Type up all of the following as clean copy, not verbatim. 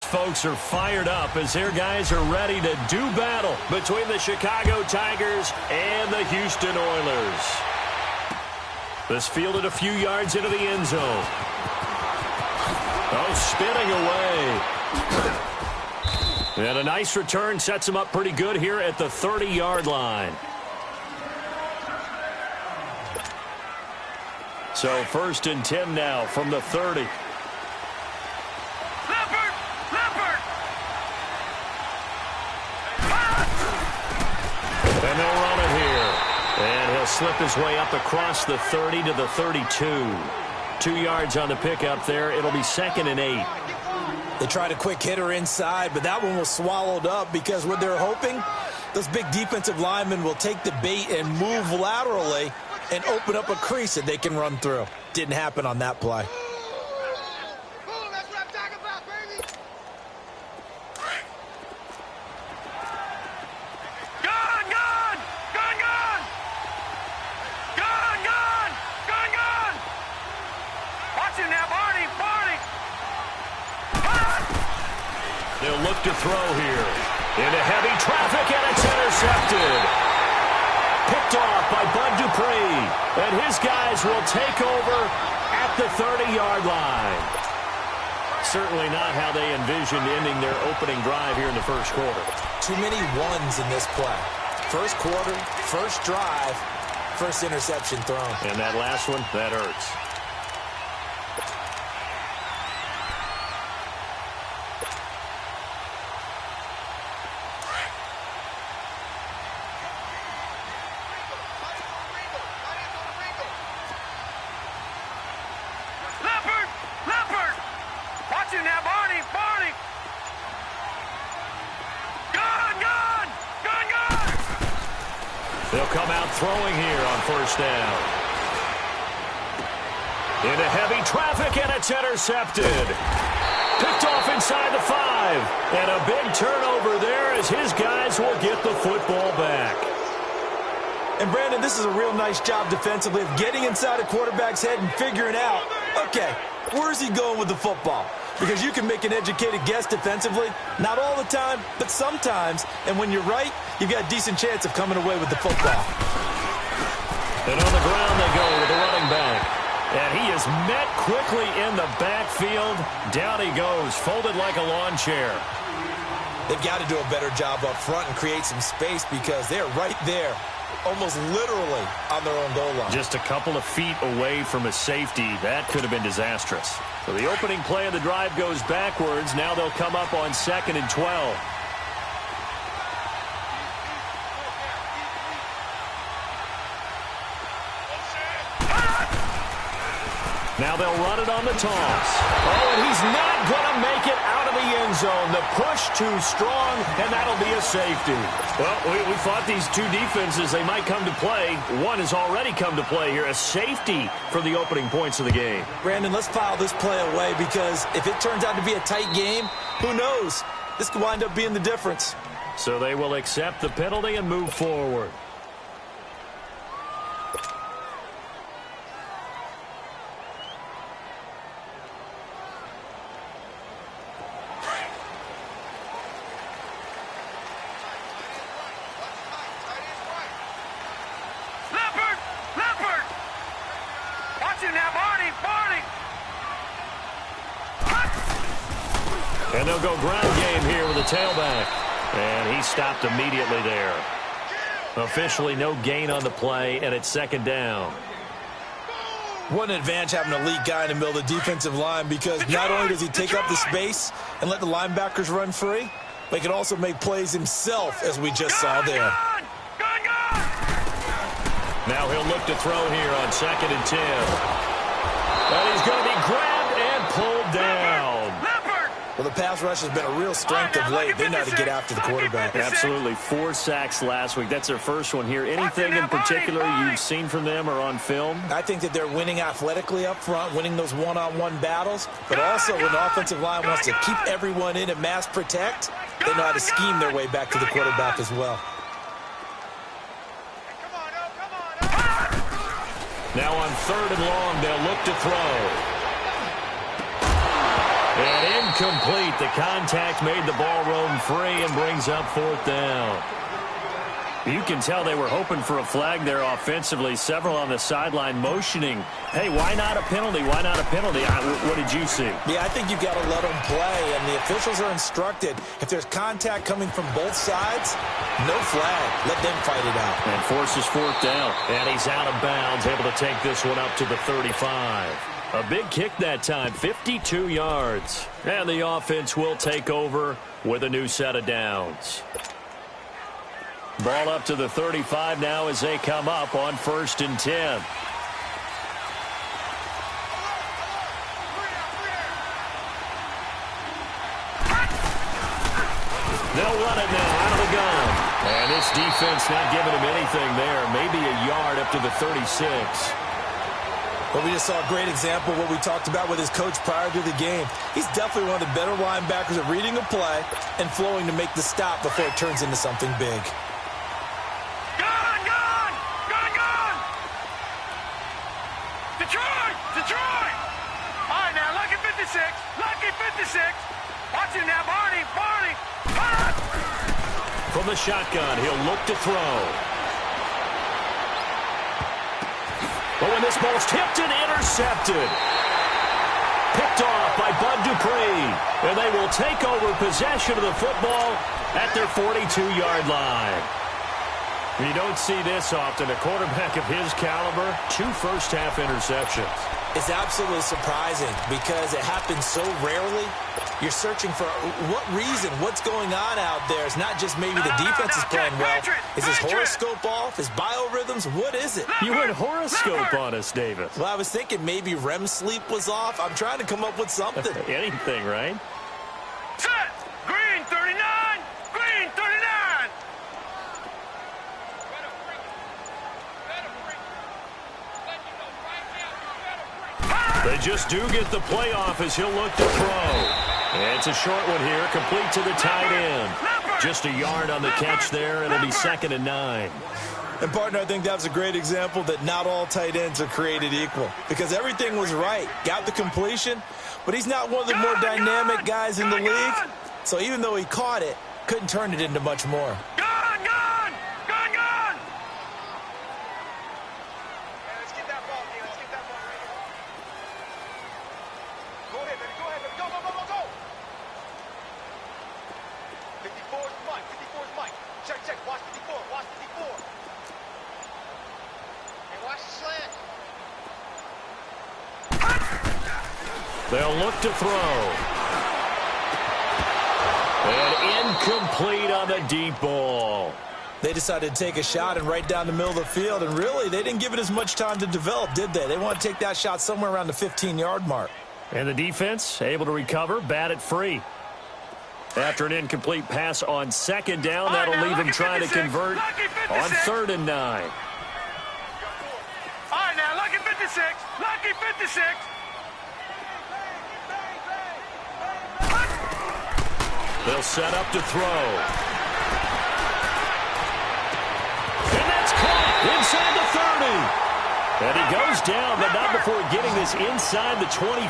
folks are fired up as their guys are ready to do battle between the Chicago Tigers and the Houston Oilers. This fielded a few yards into the end zone. Oh, spinning away. And a nice return sets him up pretty good here at the 30-yard line. So 1st and 10 now from the 30. And they'll run it here. And he'll slip his way up across the 30 to the 32. 2 yards on the pickup there. It'll be 2nd and 8. They tried a quick hitter inside, but that one was swallowed up because what they're hoping, those big defensive linemen will take the bait and move laterally and open up a crease that they can run through. Didn't happen on that play. They'll look to throw here. Into heavy traffic, and it's intercepted. Picked off by Bud Dupree. And his guys will take over at the 30-yard line. Certainly not how they envisioned ending their opening drive here in the first quarter. Too many ones in this play. First quarter, first drive, first interception thrown. And that last one, that hurts. They'll come out throwing here on 1st down. Into heavy traffic, and it's intercepted. Picked off inside the 5. And a big turnover there as his guys will get the football back. And, Brandon, this is a real nice job defensively of getting inside a quarterback's head and figuring out, okay, where's he going with the football? Because you can make an educated guess defensively. Not all the time, but sometimes. And when you're right, you've got a decent chance of coming away with the football. And on the ground they go with the running back. And he is met quickly in the backfield. Down he goes, folded like a lawn chair. They've got to do a better job up front and create some space because they're right there, almost literally on their own goal line. Just a couple of feet away from a safety. That could have been disastrous. So the opening play of the drive goes backwards. Now they'll come up on 2nd and 12. Now they'll run it on the toss. Oh, and he's not going to make it out of the end zone. The push too strong, and that'll be a safety. Well, we thought these two defenses, they might come to play. One has already come to play here, a safety for the opening points of the game. Brandon, let's file this play away because if it turns out to be a tight game, who knows? This could wind up being the difference. So they will accept the penalty and move forward. And they'll go ground game here with a tailback. And he stopped immediately there. Officially no gain on the play, and it's 2nd down. What an advantage having an elite guy in the middle of the defensive line because not only does he take up the space and let the linebackers run free, but he can also make plays himself, as we just saw there. Now he'll look to throw here on 2nd and 10. And he's going to be grabbed and pulled down. Well, the pass rush has been a real strength of late. They know how to get after the quarterback. Absolutely. 4 sacks last week. That's their first one here. Anything in particular you've seen from them or on film? I think that they're winning athletically up front, winning those one-on-one battles. But also when the offensive line wants to keep everyone in and mass protect, they know how to scheme their way back to the quarterback as well. Now on 3rd and long, they'll look to throw. And incomplete. The contact made the ball roam free and brings up fourth down. You can tell they were hoping for a flag there offensively. Several on the sideline motioning, hey, why not a penalty? Why not a penalty? What did you see? Yeah, I think you've got to let them play, and the officials are instructed, if there's contact coming from both sides, no flag. Let them fight it out. And forces fourth down. And he's out of bounds, able to take this one up to the 35. A big kick that time, 52 yards. And the offense will take over with a new set of downs. Ball up to the 35 now as they come up on 1st and 10. They'll run it now out of the gun. And this defense not giving him anything there. Maybe a yard up to the 36. But we just saw a great example of what we talked about with his coach prior to the game. He's definitely one of the better linebackers at reading a play and flowing to make the stop before it turns into something big. Detroit! All right, now, lucky 56. Watch it now, Barney. From the shotgun, he'll look to throw. But when this ball's tipped and intercepted. Picked off by Bud Dupree. And they will take over possession of the football at their 42-yard line. You don't see this often. A quarterback of his caliber, 2 first-half interceptions. It's absolutely surprising because it happens so rarely. You're searching for what reason, what's going on out there. It's not just maybe the defense is playing well. Is his horoscope off? His biorhythms? What is it? You went horoscope on us, Davis. Well, I was thinking maybe REM sleep was off. I'm trying to come up with something. Anything, right? Set! Green 39! Green 39! They just do get the playoff as he'll look to throw. And it's a short one here, complete to the tight end. Just a yard on the catch there, and it'll be 2nd and 9. And, partner, I think that was a great example that not all tight ends are created equal because everything was right. Got the completion, but he's not one of the more dynamic guys in the league. So even though he caught it, couldn't turn it into much more. They'll look to throw. And incomplete on the deep ball. They decided to take a shot and right down the middle of the field, and really, they didn't give it as much time to develop, did they? They want to take that shot somewhere around the 15-yard mark. And the defense able to recover, bat it free. After an incomplete pass on 2nd down, that'll leave him trying to convert on 3rd and 9. All right, now, lucky 56. Lucky 56. They'll set up to throw. And that's caught inside the 30. And he goes down, but not before getting this inside the 25.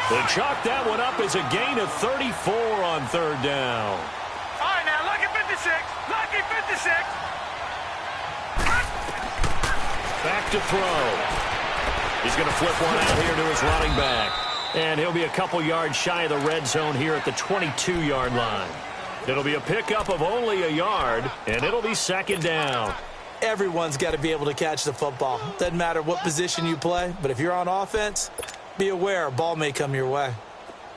They chalk that one up as a gain of 34 on 3rd down. All right, now, lucky 56. Lucky 56. Back to throw. He's going to flip one out here to his running back. And he'll be a couple yards shy of the red zone here at the 22-yard line. It'll be a pickup of only a yard, and it'll be 2nd down. Everyone's got to be able to catch the football. Doesn't matter what position you play, but if you're on offense, be aware a ball may come your way.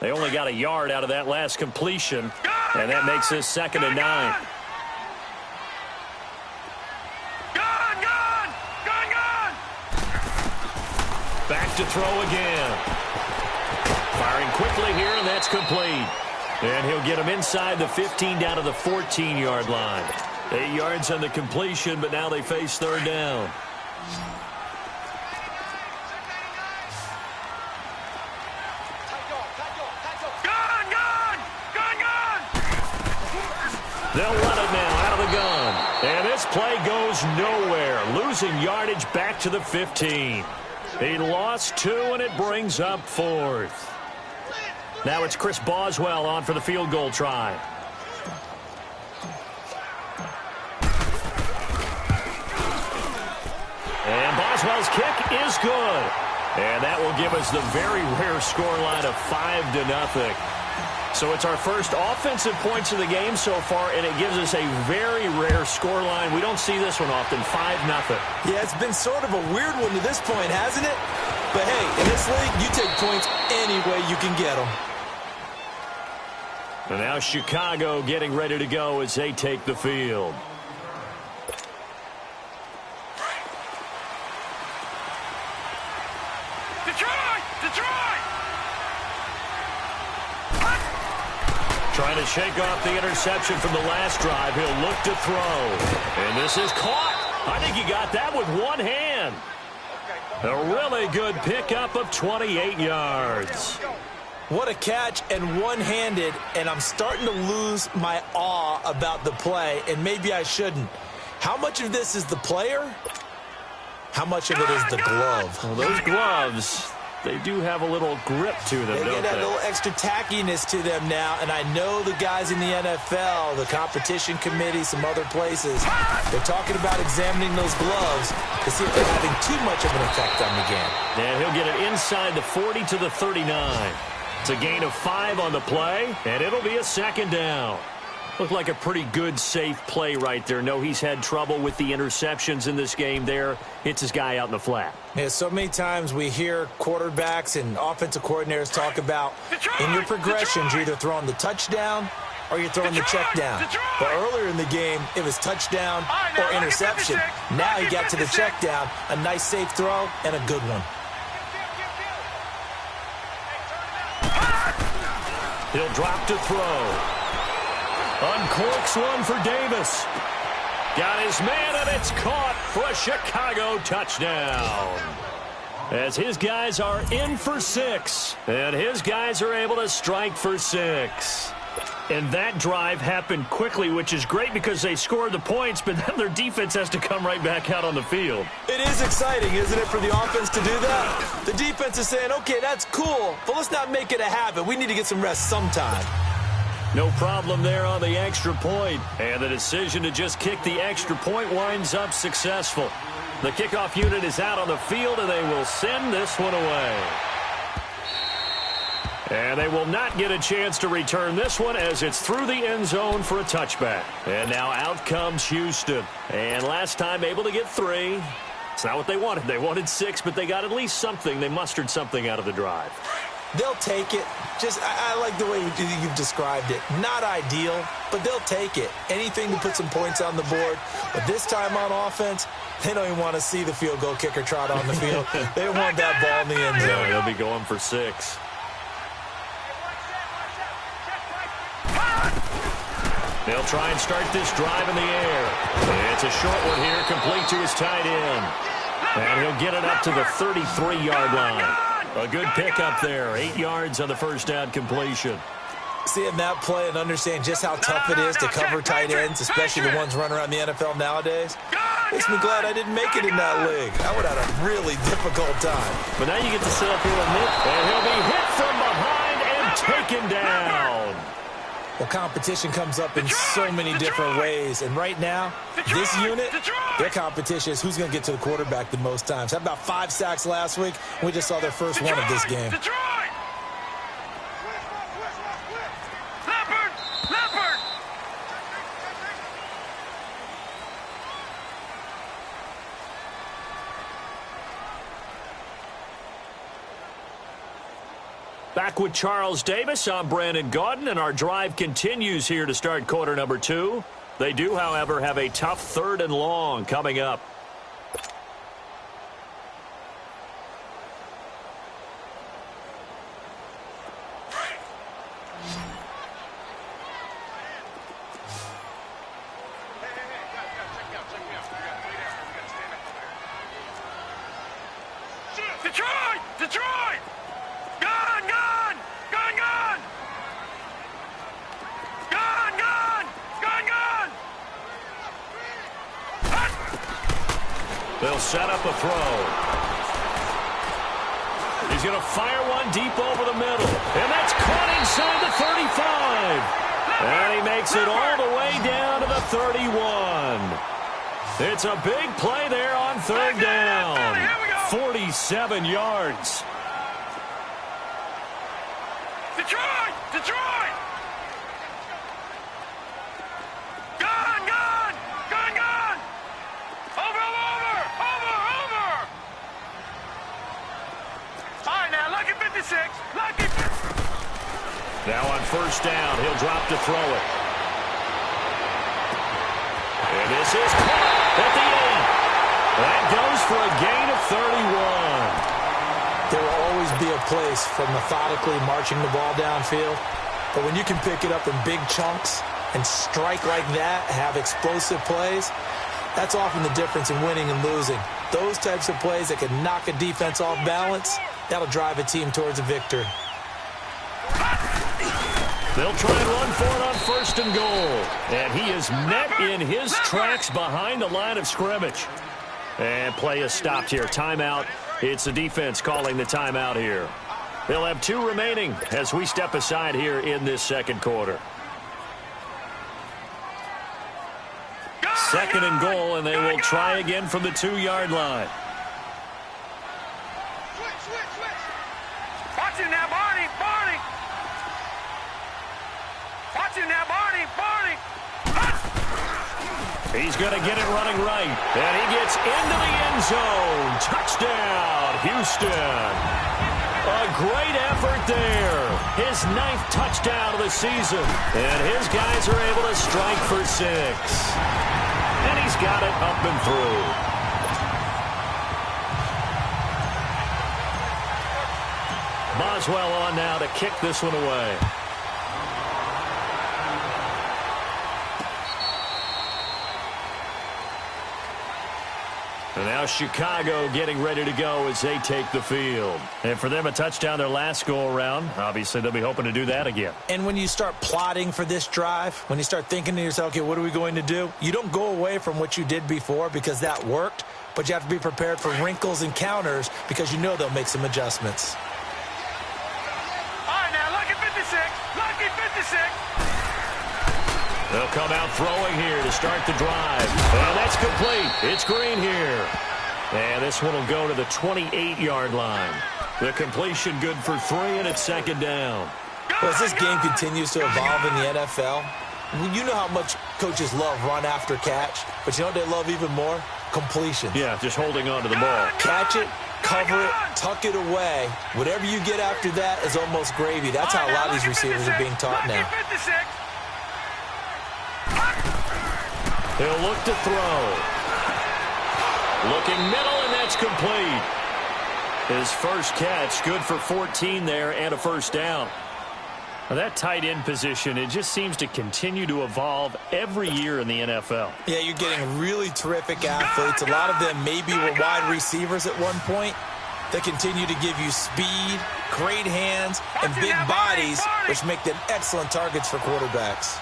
They only got a yard out of that last completion, and that makes this 2nd and 9. Back to throw again. Firing quickly here, and that's complete. And he'll get him inside the 15 down to the 14-yard line. 8 yards on the completion, but now they face 3rd down. They'll run it now out of the gun. And this play goes nowhere. Losing yardage back to the 15. He lost 2, and it brings up 4th. Now it's Chris Boswell on for the field goal try. And Boswell's kick is good. And that will give us the very rare scoreline of 5-0. So it's our first offensive points of the game so far, and it gives us a very rare scoreline. We don't see this one often, 5-0. Yeah, it's been sort of a weird one to this point, hasn't it? But hey, in this league, you take points any way you can get them. And now Chicago getting ready to go as they take the field. Trying to shake off the interception from the last drive. He'll look to throw. And this is caught. I think he got that with one hand. A really good pickup of 28 yards. What a catch, and one-handed, and I'm starting to lose my awe about the play, and maybe I shouldn't. How much of this is the player? How much of it is the glove? Well, those gloves, they do have a little grip to them, They don't get that they? little extra tackiness to them now, and I know the guys in the NFL, the competition committee, some other places, they're talking about examining those gloves to see if they're having too much of an effect on the game. And he'll get it inside the 40 to the 39. It's a gain of 5 on the play, and it'll be a second down. Looked like a pretty good, safe play right there. No, he's had trouble with the interceptions in this game there. Hits his guy out in the flat. Yeah, so many times we hear quarterbacks and offensive coordinators talk about in your progressions, you're either throwing the touchdown or you're throwing the check down. But earlier in the game, it was touchdown or interception. Now he got to the check down, a nice safe throw, and a good one. He'll drop to throw. Uncorks one for Davis. Got his man, and it's caught for a Chicago touchdown. As his guys are in for 6, and his guys are able to strike for 6. And that drive happened quickly, which is great because they scored the points, but then their defense has to come right back out on the field. It is exciting, isn't it, for the offense to do that? The defense is saying, okay, that's cool, but let's not make it a habit. We need to get some rest sometime. No problem there on the extra point. And the decision to just kick the extra point winds up successful. The kickoff unit is out on the field, and they will send this one away. And they will not get a chance to return this one as it's through the end zone for a touchback. And now out comes Houston. And last time able to get 3. It's not what they wanted. They wanted 6, but they got at least something. They mustered something out of the drive. They'll take it. I like the way you've described it. Not ideal, but they'll take it. Anything to put some points on the board. But this time on offense, they don't even want to see the field goal kicker trot on the field. They want that ball in the end zone. Yeah, they'll be going for 6. They'll try and start this drive in the air. It's a short one here, complete to his tight end. And he'll get it up to the 33-yard line. A good pickup there. 8 yards on the first down completion. Seeing that play and understand just how tough it is to cover tight ends, especially the ones running around the NFL nowadays, makes me glad I didn't make it in that league. I would have had a really difficult time. But now you get to sit up here and he'll be hit from behind and taken down. Well, competition comes up in so many different ways. And right now, this unit, their competition is who's going to get to the quarterback the most times. How about 5 sacks last week? We just saw their first one of this game. Back with Charles Davis, I'm Brandon Gaudin, and our drive continues here to start quarter number 2. They do, however, have a tough 3rd and long coming up. Detroit! Detroit! Gone! Gone! Gone! Gone! Gone! Gone! Gone! Gone! They'll set up a throw. He's going to fire one deep over the middle. And that's caught inside the 35. And he makes it all the way down to the 31. It's a big play there on third down. 47 yards. Detroit! Detroit! Gun! Gun! Gun! Gun! Over! Over! Over! Over! All right, now, lucky 56. Lucky 56. Now on first down, he'll drop to throw it. And this is caught at the 8. That goes for a gain of 31. There will always be a place for methodically marching the ball downfield. But when you can pick it up in big chunks and strike like that, have explosive plays, that's often the difference in winning and losing. Those types of plays that can knock a defense off balance, that'll drive a team towards a victory. They'll try and run for it on first and goal. And he is met in his tracks behind the line of scrimmage. And play is stopped here. Timeout. It's the defense calling the timeout here. They'll have 2 remaining as we step aside here in this second quarter. Second and goal, and they will try again from the 2-yard line. Watch him now, Barney! Barney! Watch him now, Barney! Barney! He's going to get it running right. And he gets into the end zone. Touchdown, Houston. A great effort there. His 9th touchdown of the season. And his guys are able to strike for 6. And he's got it up and through. Boswell on now to kick this one away. And now Chicago getting ready to go as they take the field. And for them, a touchdown their last go-around. Obviously, they'll be hoping to do that again. And when you start plotting for this drive, when you start thinking to yourself, okay, what are we going to do? You don't go away from what you did before because that worked, but you have to be prepared for wrinkles and counters because you know they'll make some adjustments. All right, now, lucky 56. Lucky 56. They'll come out throwing here to start the drive. And that's complete. It's Green here. And this one will go to the 28-yard line. The completion good for 3, and it's second down. Well, as this game continues to evolve in the NFL, you know how much coaches love run after catch, but you know what they love even more? Completion. Yeah, just holding on to the ball. Catch it, cover it, tuck it away. Whatever you get after that is almost gravy. That's how a lot of these receivers are being taught now. He'll look to throw. Looking middle, and that's complete. His first catch, good for 14 there and a first down. Now that tight end position, it just seems to continue to evolve every year in the NFL. Yeah, you're getting really terrific athletes. A lot of them maybe were wide receivers at one point. They continue to give you speed, great hands, and big bodies, which make them excellent targets for quarterbacks.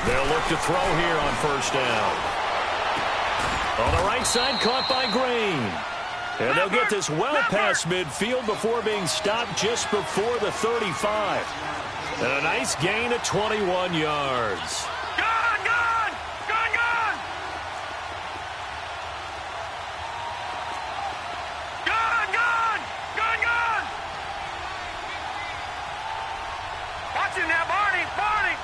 They'll look to throw here on first down. On the right side, caught by Green. And they'll get this well past midfield before being stopped just before the 35. And a nice gain of 21 yards. Gun! Gun! Gun! Gun! Gun! Gun! Gun! Gun! Watch him now, Barney! Barney!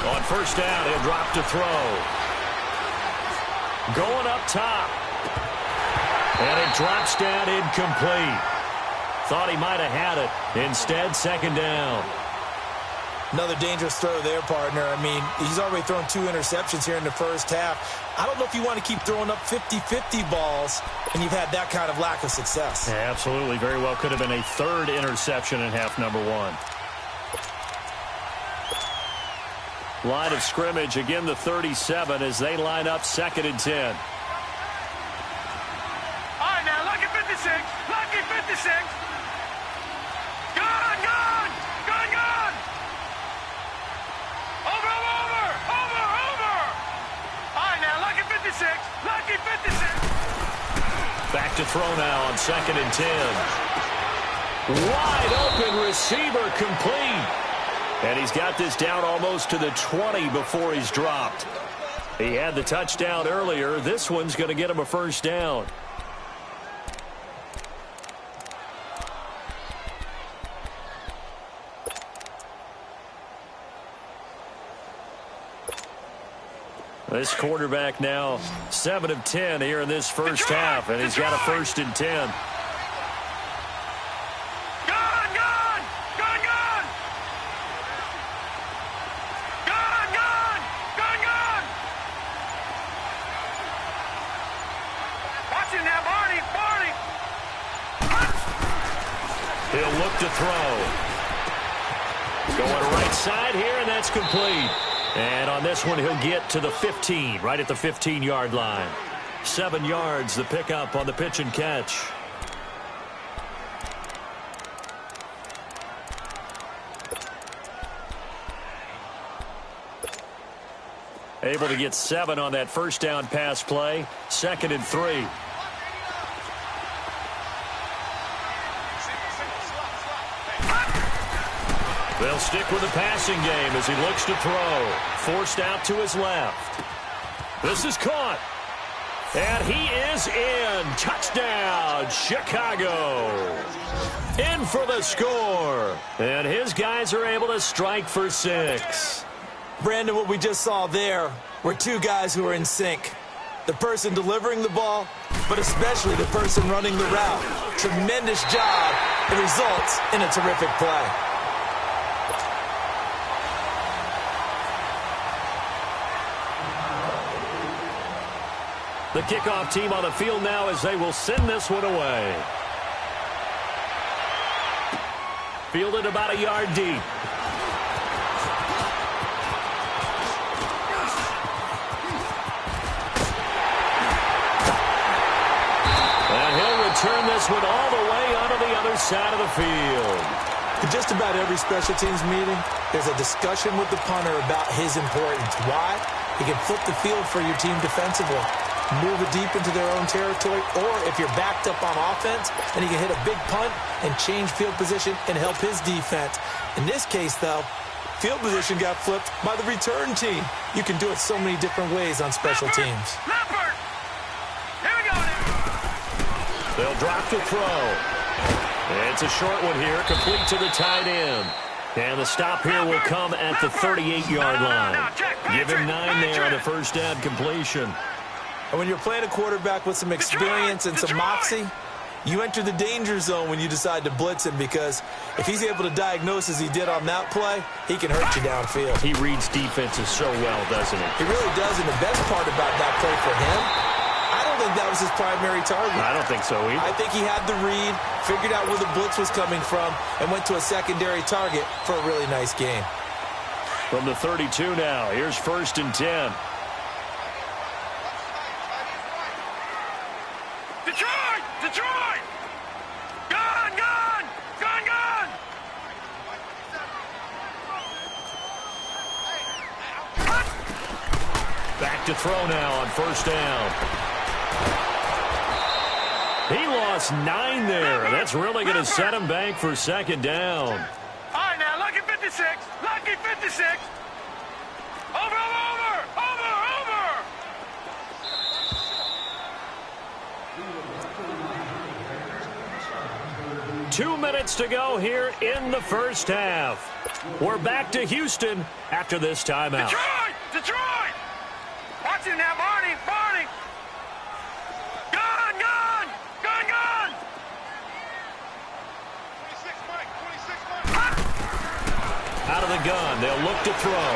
On first down, he'll drop to throw. Going up top. And it drops down incomplete. Thought he might have had it. Instead, second down. Another dangerous throw there, partner. I mean, he's already thrown 2 interceptions here in the first half. I don't know if you want to keep throwing up 50-50 balls when you've had that kind of lack of success. Yeah, absolutely. Very well could have been a 3rd interception in half number 1. Line of scrimmage, again the 37 as they line up 2nd and 10. All right, now, lucky 56. Lucky 56. Gun! Gun! Gun! Gun! Over! Over! Over! Over! All right, now, lucky throw now on 2nd and 10. Wide open receiver complete. And he's got this down almost to the 20 before he's dropped. He had the touchdown earlier. This one's going to get him a first down. This quarterback now 7 of 10 here in this first half, and he's got a 1st and 10. He'll look to throw. Going right side here, and that's complete. And on this one, he'll get to the 15, right at the 15-yard line. 7 yards, the pickup on the pitch and catch. Able to get 7 on that first down pass play. 2nd and 3. They'll stick with the passing game as he looks to throw. Forced out to his left. This is caught. And he is in. Touchdown, Chicago. In for the score. And his guys are able to strike for 6. Brandon, what we just saw there were 2 guys who are in sync. The person delivering the ball, but especially the person running the route. Tremendous job. It results in a terrific play. The kickoff team on the field now as they will send this one away. Fielded about a yard deep. And he'll return this one all the way onto the other side of the field. In just about every special teams meeting, there's a discussion with the punter about his importance. Why? He can flip the field for your team defensively, move it deep into their own territory, or if you're backed up on offense, then he can hit a big punt and change field position and help his defense. In this case, though, field position got flipped by the return team. You can do it so many different ways on special teams. Here we go. They'll drop to throw. It's a short one here, complete to the tight end. And the stop here will come at the 38-yard line. Give him 9 there on the first down completion. And when you're playing a quarterback with some experience and some moxie, you enter the danger zone when you decide to blitz him, because if he's able to diagnose as he did on that play, he can hurt you downfield. He reads defenses so well, doesn't he? He really does, and the best part about that play for him, I don't think that was his primary target. I don't think so either. I think he had the read, figured out where the blitz was coming from, and went to a secondary target for a really nice game. From the 32 now, here's 1st and 10. Detroit! Detroit! Gun! Gun! Gun! Gun! Back to throw now on 1st down. He lost 9 there. That's really going to set him back for 2nd down. All right, now, lucky 56. Lucky 56. Over, over, over, over. 2 minutes to go here in the first half. We're back to Houston after this timeout. Detroit! Detroit! Watch it now, Barney! Barney! Gun! Gun! Gun! Gun! 26 Mike! 26 Mike! Out of the gun, they'll look to throw.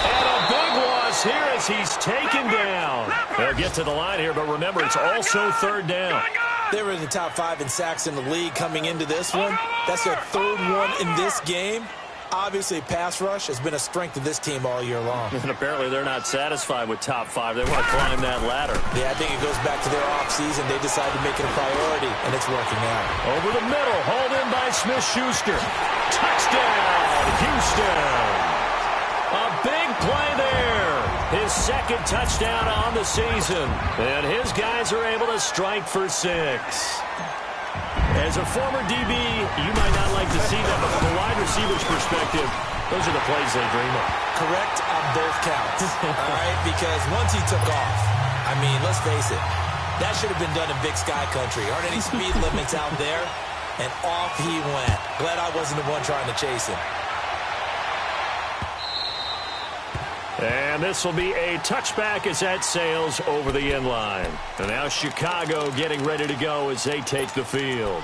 And a big loss here as he's taken down. They'll get to the line here, but remember, it's also 3rd down. They were in the top 5 in sacks in the league coming into this one. That's their 3rd one in this game. Obviously, pass rush has been a strength of this team all year long. And apparently they're not satisfied with top 5. They want to climb that ladder. Yeah, I think it goes back to their offseason. They decided to make it a priority, and it's working out. Over the middle, hauled in by Smith-Schuster. Touchdown, Houston. A big play there. His second touchdown on the season. And his guys are able to strike for 6. As a former DB, you might not like to see that, but from a wide receiver's perspective, those are the plays they dream of. Correct on both counts, all right? Because once he took off, I mean, let's face it, that should have been done in Big Sky Country. Aren't any speed limits out there? And off he went. Glad I wasn't the one trying to chase him. And this will be a touchback as that sails over the end line. And now Chicago getting ready to go as they take the field.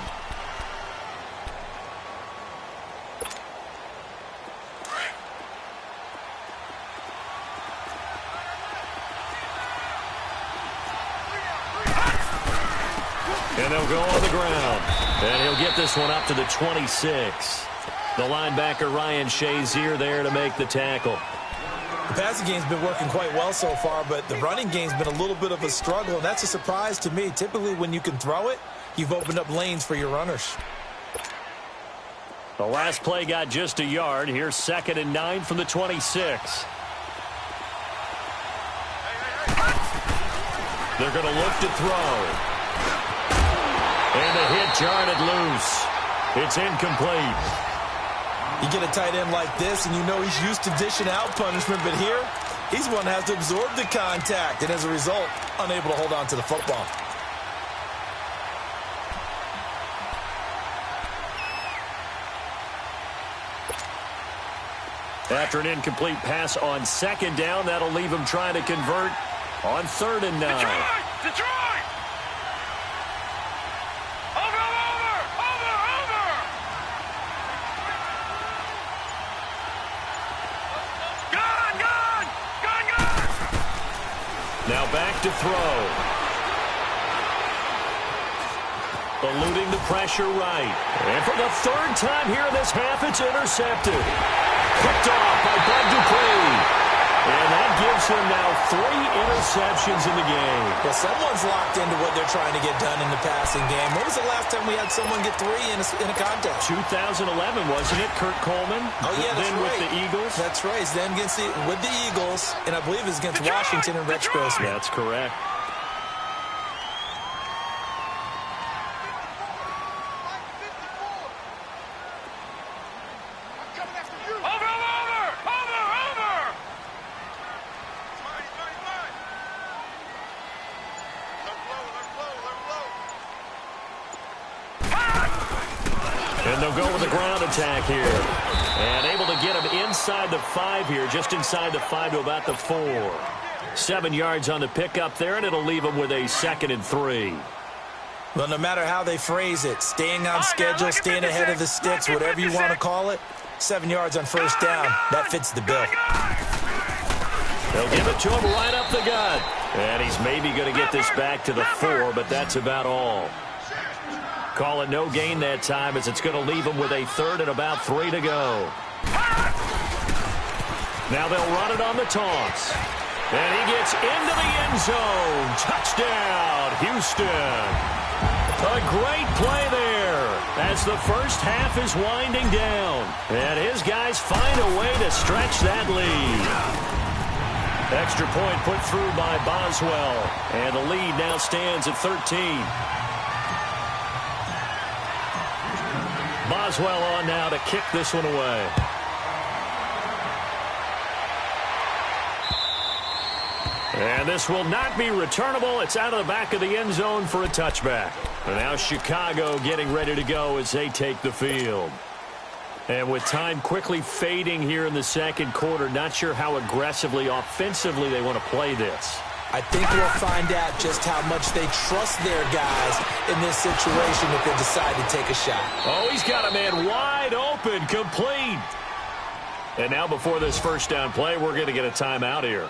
And they'll go on the ground. And he'll get this one up to the 26. The linebacker Ryan Shazier there to make the tackle. The passing game's been working quite well so far, but the running game's been a little bit of a struggle, and that's a surprise to me. Typically, when you can throw it, you've opened up lanes for your runners. The last play got just a yard. Here's 2nd and 9 from the 26. They're going to look to throw. And the hit jarred it loose. It's incomplete. You get a tight end like this, and you know he's used to dishing out punishment, but here, he's one that has to absorb the contact, and as a result, unable to hold on to the football. After an incomplete pass on 2nd down, that'll leave him trying to convert on 3rd and 9. Detroit! Now back to throw. Eluding the pressure right. And for the 3rd time here in this half, it's intercepted. Picked off by Bud Dupree. And that gives him now 3 interceptions in the game. Well, someone's locked into what they're trying to get done in the passing game. When was the last time we had someone get 3 in a contest? 2011, wasn't it? Kurt Coleman? Oh, yeah, that's then right. with the Eagles? That's right. Then with the Eagles, and I believe it's against Washington and Rex Grossman. That's correct. And they'll go with the ground attack here. And able to get him inside the 5 here, just inside the 5 to about the 4. 7 yards on the pickup there, and it'll leave him with a 2nd and 3. Well, no matter how they phrase it, staying on schedule, staying ahead of the sticks, whatever you want to call it, 7 yards on 1st down, that fits the bill. They'll give it to him right up the gut. And he's maybe going to get this back to the 4, but that's about all. Call it no gain that time as it's going to leave him with a 3rd and about 3 to go. Now they'll run it on the toss. And he gets into the end zone. Touchdown, Houston. A great play there as the first half is winding down. And his guys find a way to stretch that lead. Extra point put through by Boswell. And the lead now stands at 13. Boswell on now to kick this one away. And this will not be returnable. It's out of the back of the end zone for a touchback. And now Chicago getting ready to go as they take the field. And with time quickly fading here in the 2nd quarter, not sure how aggressively, offensively they want to play this. I think we'll find out just how much they trust their guys in this situation if they decide to take a shot. Oh, he's got a man wide open, complete. And now before this 1st down play, we're going to get a timeout here,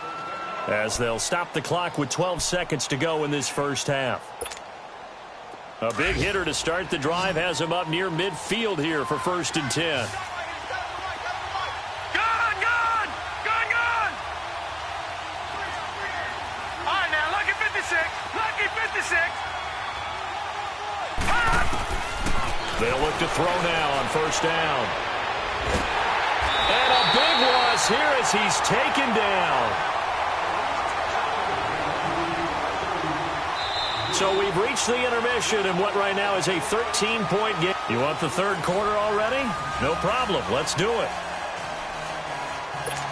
as they'll stop the clock with 12 seconds to go in this 1st half. A big hitter to start the drive has him up near midfield here for 1st and 10. They'll look to throw now on 1st down. And a big loss here as he's taken down. So we've reached the intermission in what right now is a 13-point game. You want the third quarter already? No problem. Let's do it.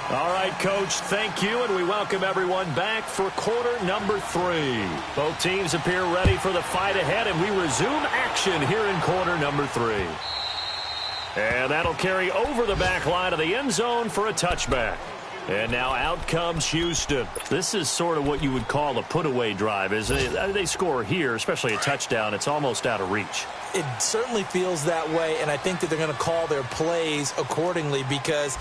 All right, Coach, thank you, and we welcome everyone back for quarter number 3. Both teams appear ready for the fight ahead, and we resume action here in quarter number 3. And that'll carry over the back line of the end zone for a touchback. And now out comes Houston. This is sort of what you would call a put-away drive. They score here, especially a touchdown. It's almost out of reach. It certainly feels that way, and I think that they're going to call their plays accordingly because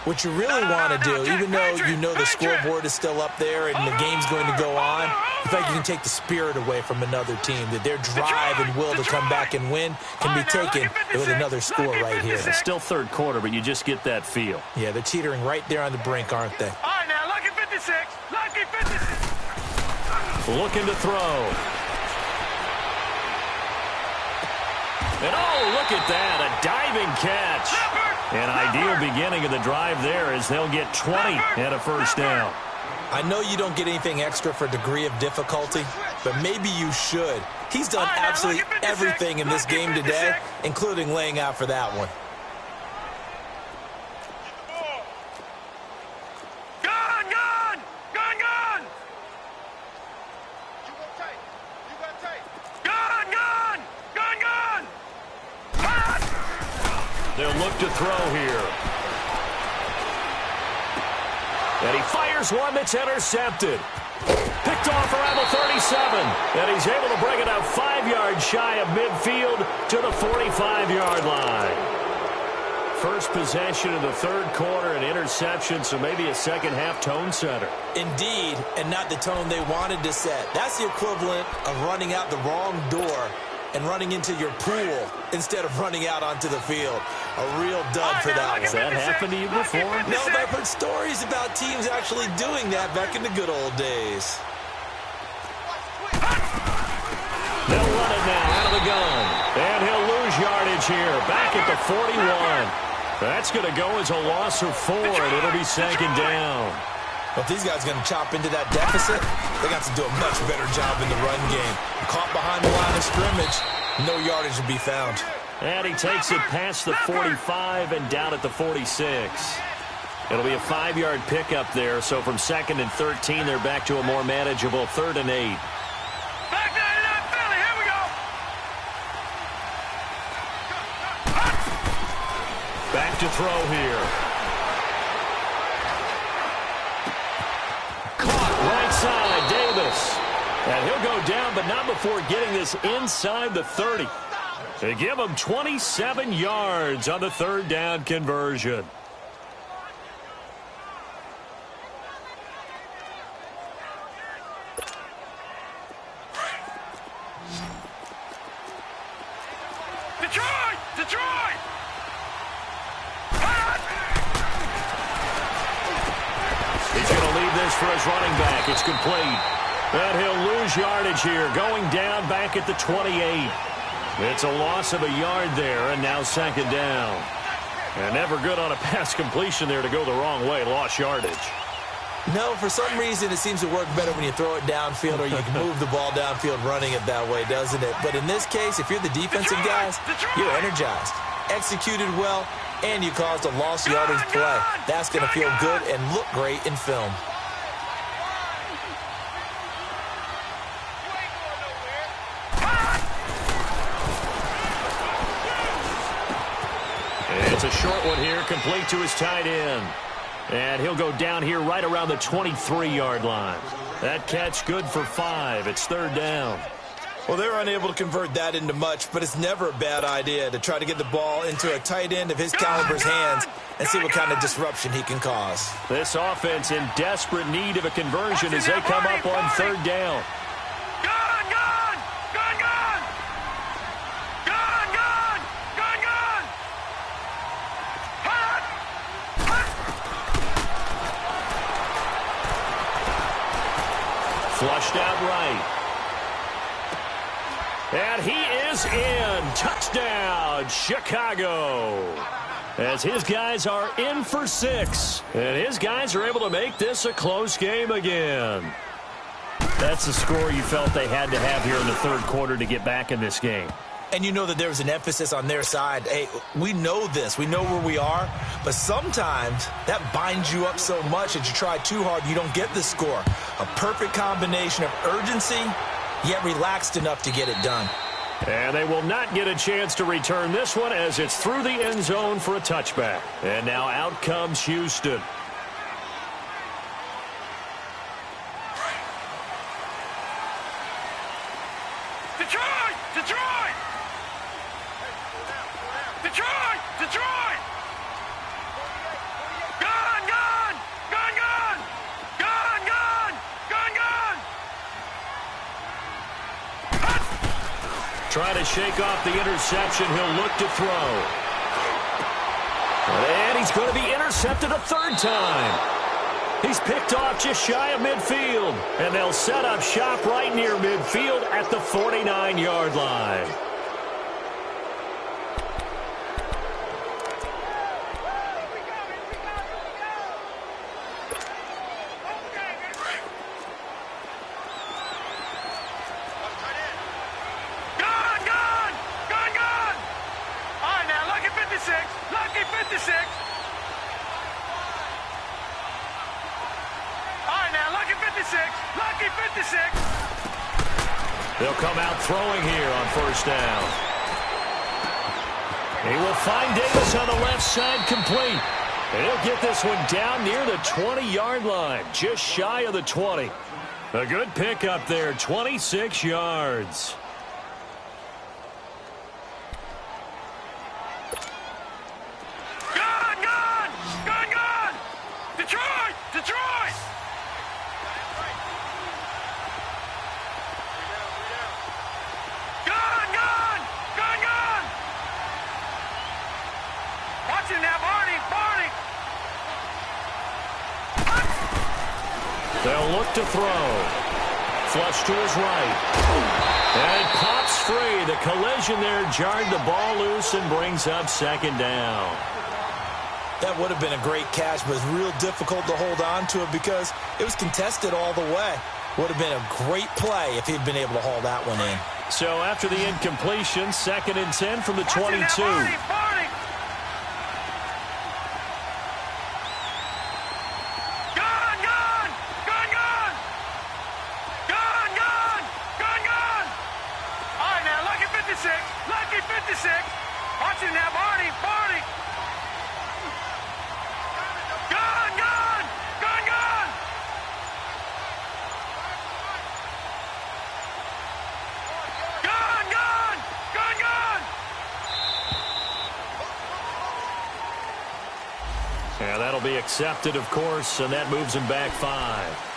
what you really want to do, even though you know the scoreboard is still up there and the game's going to go on, in fact, you can take the spirit away from another team, that their drive and will to come back and win can be taken with another score right here. It's still third quarter, but you just get that feel. Yeah, they're teetering right there on the brink, aren't they? All right, now, lucky 56. Lucky 56. Looking to throw. And oh, look at that, a diving catch. An ideal beginning of the drive there as they'll get 20 and a first down. I know you don't get anything extra for degree of difficulty, but maybe you should. He's done absolutely everything in this game today, including laying out for that one. Gun, gun! Gun, gun! Gun, gun! Gun, gun! They'll look to throw here. And he fires one that's intercepted. Picked off around the 37. And he's able to bring it up 5 yards shy of midfield to the 45-yard line. First possession of the third quarter, an interception, so maybe a second-half tone setter. Indeed, and not the tone they wanted to set. That's the equivalent of running out the wrong door and running into your pool instead of running out onto the field. A real dud for that one. Has that happened to you before? No, but I've heard stories about teams actually doing that back in the good old days. They'll run it now out of the gun. And he'll lose yardage here. Back at the 41. That's going to go as a loss of 4, and it'll be second down. Well, if these guys are going to chop into that deficit, they got to do a much better job in the run game. Caught behind the line of scrimmage, no yardage to be found. And he takes it past the 45 and down at the 46. It'll be a 5-yard pickup there, so from 2nd and 13, they're back to a more manageable 3rd and 8. Back to that Philly, here we go! Back to throw here. Caught right side, Davis. And he'll go down, but not before getting this inside the 30. They give him 27 yards on the 3rd down conversion. Detroit! Detroit! He's going to leave this for his running back. It's complete. And he'll lose yardage here, going down back at the 28. It's a loss of a yard there, and now second down. And never good on a pass completion there to go the wrong way. Lost yardage. No, for some reason it seems to work better when you throw it downfield or you can move the ball downfield running it that way, doesn't it? But in this case, if you're the defensive guys, you're energized, executed well, and you caused a lost yardage play. That's going to feel good and look great in film. It's a short one here, complete to his tight end. And he'll go down here right around the 23-yard line. That catch good for 5. It's 3rd down. Well, they were unable to convert that into much, but it's never a bad idea to try to get the ball into a tight end of his caliber's hands and see what kind of disruption he can cause. This offense in desperate need of a conversion as they come up on 3rd down. Gun, gun! Gun, gun! Gun, gun! Gun, gun! Hot! Flushed out right. And he is in. Touchdown, Chicago. As his guys are in for 6. And his guys are able to make this a close game again. That's the score you felt they had to have here in the third quarter to get back in this game. And you know that there was an emphasis on their side. Hey, we know this. We know where we are. But sometimes that binds you up so much that you try too hard, you don't get the score. A perfect combination of urgency, yet relaxed enough to get it done. And they will not get a chance to return this one as it's through the end zone for a touchback. And now out comes Houston. Detroit! Detroit! Detroit! Detroit! Gun! Gun! Gun! Gun! Gun! Gun! Gun! Gun! Trying to shake off the interception. He'll look to throw. And he's going to be intercepted a third time. He's picked off just shy of midfield. And they'll set up shop right near midfield at the 49-yard line. Lucky 56. They'll come out throwing here on first down. He will find Davis on the left side, complete. And he'll get this one down near the 20-yard line, just shy of the 20. A good pick up there, 26 yards. Gun! Gun! Gun! Gun! Detroit! Detroit! Gun! Gun! Gun! Gun! Watch him now, Barney! Barney! They'll look to throw. Flush to his right. And it pops free. The collision there jarred the ball loose and brings up second down. That would have been a great catch, but it's real difficult to hold on to it because it was contested all the way. Would have been a great play if he'd been able to haul that one in. So after the incompletion, 2nd and 10 from the Watch him 22. now, Barney! Barney! Gun! Gun! Gun! Gun! Gun! Gun! Gun! Gun! All right, now, Lucky 56. Lucky 56. Watch him now, Barney! Barney! Gun! Gun! Gun! Gun! Gun! Gun! Gun! Gun! Yeah, that'll be accepted, of course, and that moves him back 5.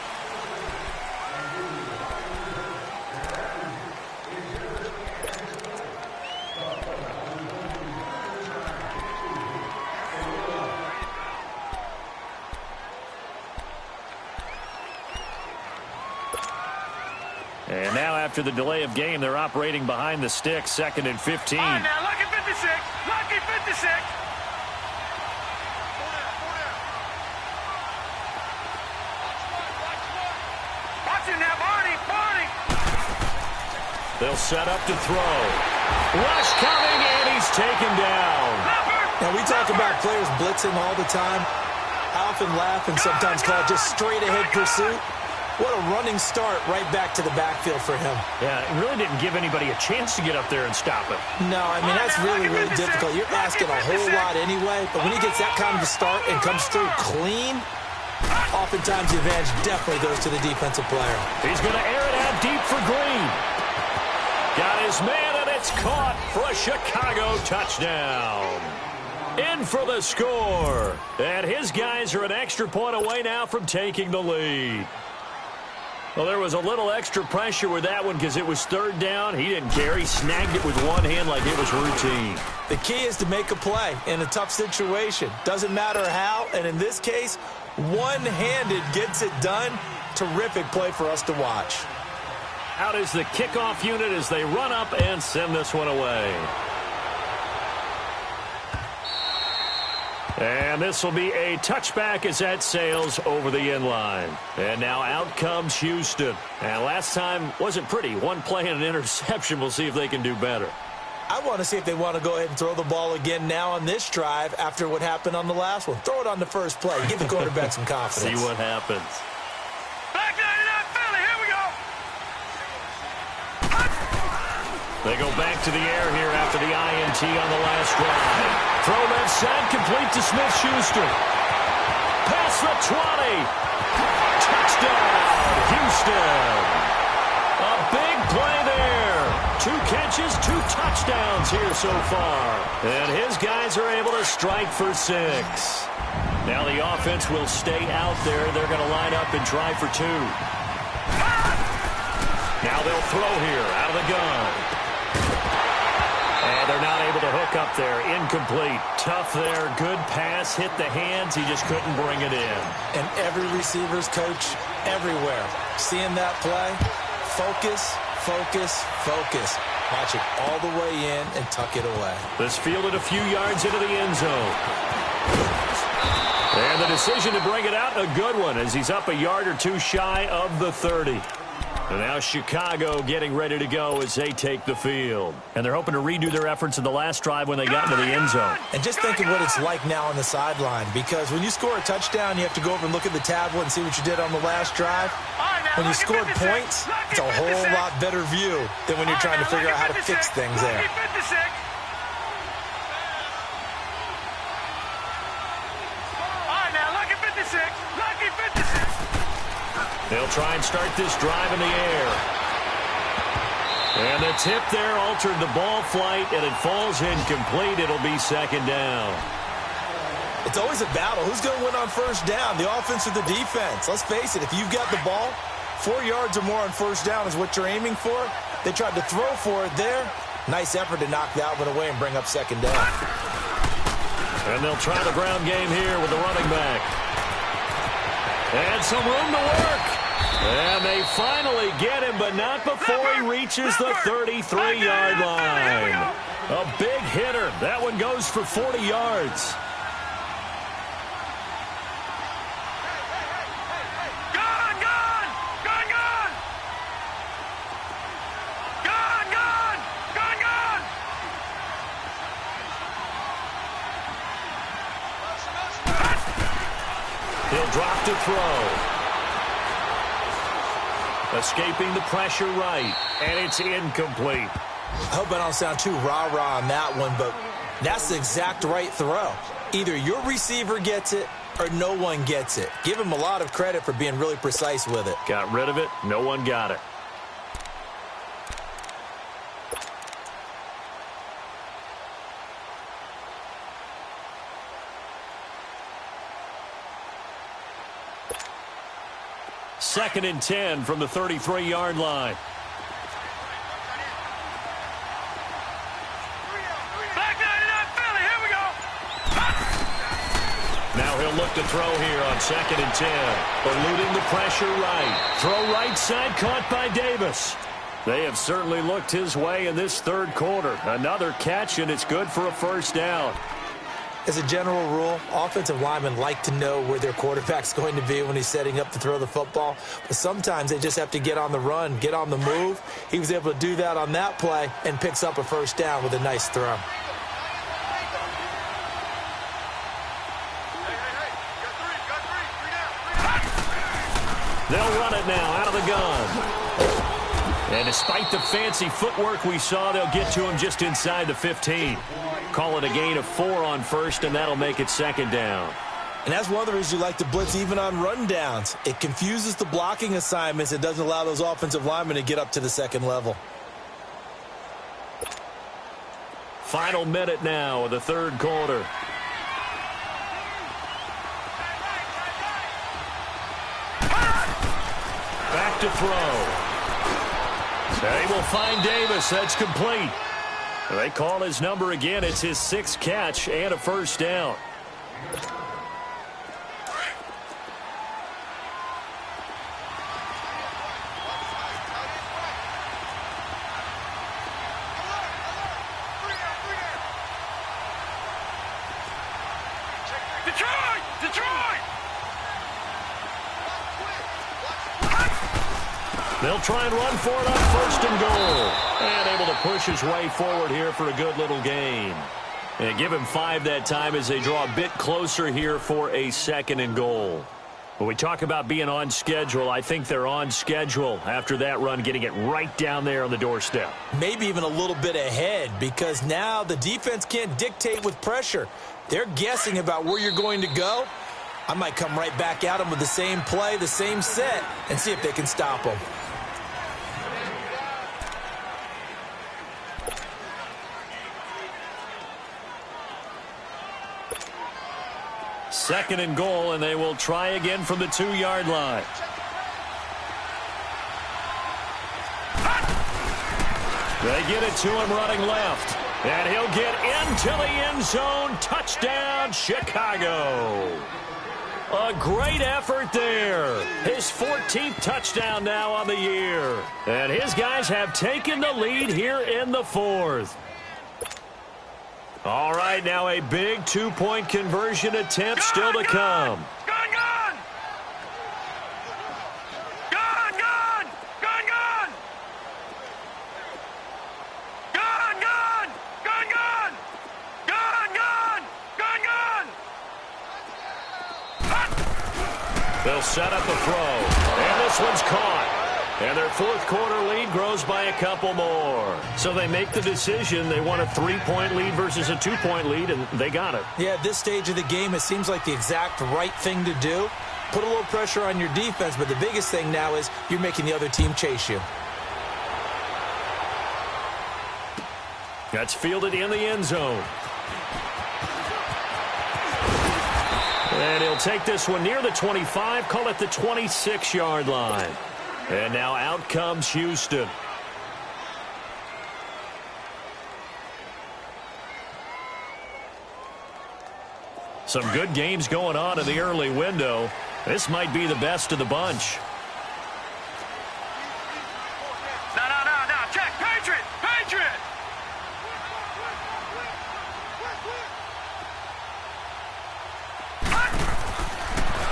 And now after the delay of game, they're operating behind the stick, 2nd and 15. All right, now, Lucky 56. Lucky 56. Watch him now, Barney. Barney. They'll set up to throw. Rush coming, and he's taken down. Now, we talk about players blitzing all the time. I often laugh and sometimes call it just straight-ahead pursuit. What a running start right back to the backfield for him. Yeah, it really didn't give anybody a chance to get up there and stop it. No, I mean, that's really, really difficult. You're asking a whole lot anyway, but when he gets that kind of a start and comes through clean, oftentimes the advantage definitely goes to the defensive player. He's going to air it out deep for Green. Got his man, and it's caught for a Chicago touchdown. In for the score. And his guys are an extra point away now from taking the lead. Well, there was a little extra pressure with that one because it was 3rd down. He didn't care. He snagged it with one hand like it was routine. The key is to make a play in a tough situation. Doesn't matter how, and in this case, one-handed gets it done. Terrific play for us to watch. Out is the kickoff unit as they run up and send this one away. And this will be a touchback as that sails over the end line. And now out comes Houston. And last time wasn't pretty. One play and an interception. We'll see if they can do better. I want to see if they want to go ahead and throw the ball again now on this drive after what happened on the last one. Throw it on the first play. Give the quarterback some confidence. See what happens. Back 99 Philly, here we go. They go back to the air here after the INT on the last drive. Throw left side, complete to Smith-Schuster. Past the 20. Touchdown, Houston. A big play there. 2 catches, 2 touchdowns here so far. And his guys are able to strike for 6. Now the offense will stay out there. They're going to line up and try for 2. Now they'll throw here out of the gun. And they're not able to hook up there. Incomplete. Tough there. Good pass. Hit the hands. He just couldn't bring it in. And every receiver's coach everywhere. Seeing that play, focus, focus, focus. Watch it all the way in and tuck it away. This fielded a few yards into the end zone. And the decision to bring it out, a good one, as he's up a yard or 2 shy of the 30. And now Chicago getting ready to go as they take the field. And they're hoping to redo their efforts in the last drive when they got into the end zone. And just think of what it's like now on the sideline, because when you score a touchdown, you have to go over and look at the tablet and see what you did on the last drive. When you scored points, it's a whole lot better view than when you're trying to figure out how to fix things there. They'll try and start this drive in the air. And the tip there altered the ball flight, and it falls incomplete. It'll be 2nd down. It's always a battle. Who's going to win on first down, the offense or the defense? Let's face it, if you've got the ball, 4 yards or more on first down is what you're aiming for. They tried to throw for it there. Nice effort to knock that one away and bring up 2nd down. And they'll try the ground game here with the running back. And some room to work. And they finally get him, but not before he reaches the 33-yard line. A big hitter. That one goes for 40 yards. He'll drop to throw. Escaping the pressure right, and it's incomplete. I hope I don't sound too rah-rah on that one, but that's the exact right throw. Either your receiver gets it or no one gets it. Give him a lot of credit for being really precise with it. Got rid of it. No one got it. Second and 10 from the 33-yard line. Back 99 Philly, here we go. Now he'll look to throw here on 2nd and 10. Eluding the pressure right. Throw right side, caught by Davis. They have certainly looked his way in this 3rd quarter. Another catch, and it's good for a first down. As a general rule, offensive linemen like to know where their quarterback's going to be when he's setting up to throw the football. But sometimes they just have to get on the run, get on the move. He was able to do that on that play and picks up a first down with a nice throw. They'll run it now out of the gun. And despite the fancy footwork we saw, they'll get to him just inside the 15. Call it a gain of 4 on first, and that'll make it 2nd down. And that's one of the reasons you like to blitz even on rundowns. It confuses the blocking assignments. It doesn't allow those offensive linemen to get up to the 2nd level. Final minute now of the 3rd quarter. Back to throw. They will find Davis. That's complete. They call his number again. It's his 6th catch and a first down. Detroit! Detroit! They'll try and run for it on first and goal. And able to push his way forward here for a good little gain. And give him 5 that time as they draw a bit closer here for a second and goal. When we talk about being on schedule, I think they're on schedule after that run, getting it right down there on the doorstep. Maybe even a little bit ahead, because now the defense can't dictate with pressure. They're guessing about where you're going to go. I might come right back at them with the same play, the same set, and see if they can stop them. Second and goal, and they will try again from the 2-yard line. They get it to him running left. And he'll get into the end zone. Touchdown, Chicago. A great effort there. His 14th touchdown now on the year. And his guys have taken the lead here in the 4th. All right, now a big 2-point conversion attempt still to come. Gun, gun! Gun, gun! Gun, gun! Gun, gun! Gun, gun! Gun, gun! Gun, gun! They'll set up a throw, and this one's caught. And their 4th quarter lead grows by a couple more. So they make the decision. They want a 3-point lead versus a 2-point lead, and they got it. Yeah, at this stage of the game, it seems like the exact right thing to do. Put a little pressure on your defense, but the biggest thing now is you're making the other team chase you. That's fielded in the end zone. And he'll take this one near the 25, call it the 26-yard line. And now out comes Houston. Some good games going on in the early window. This might be the best of the bunch. No, check, Patriot! Patriot!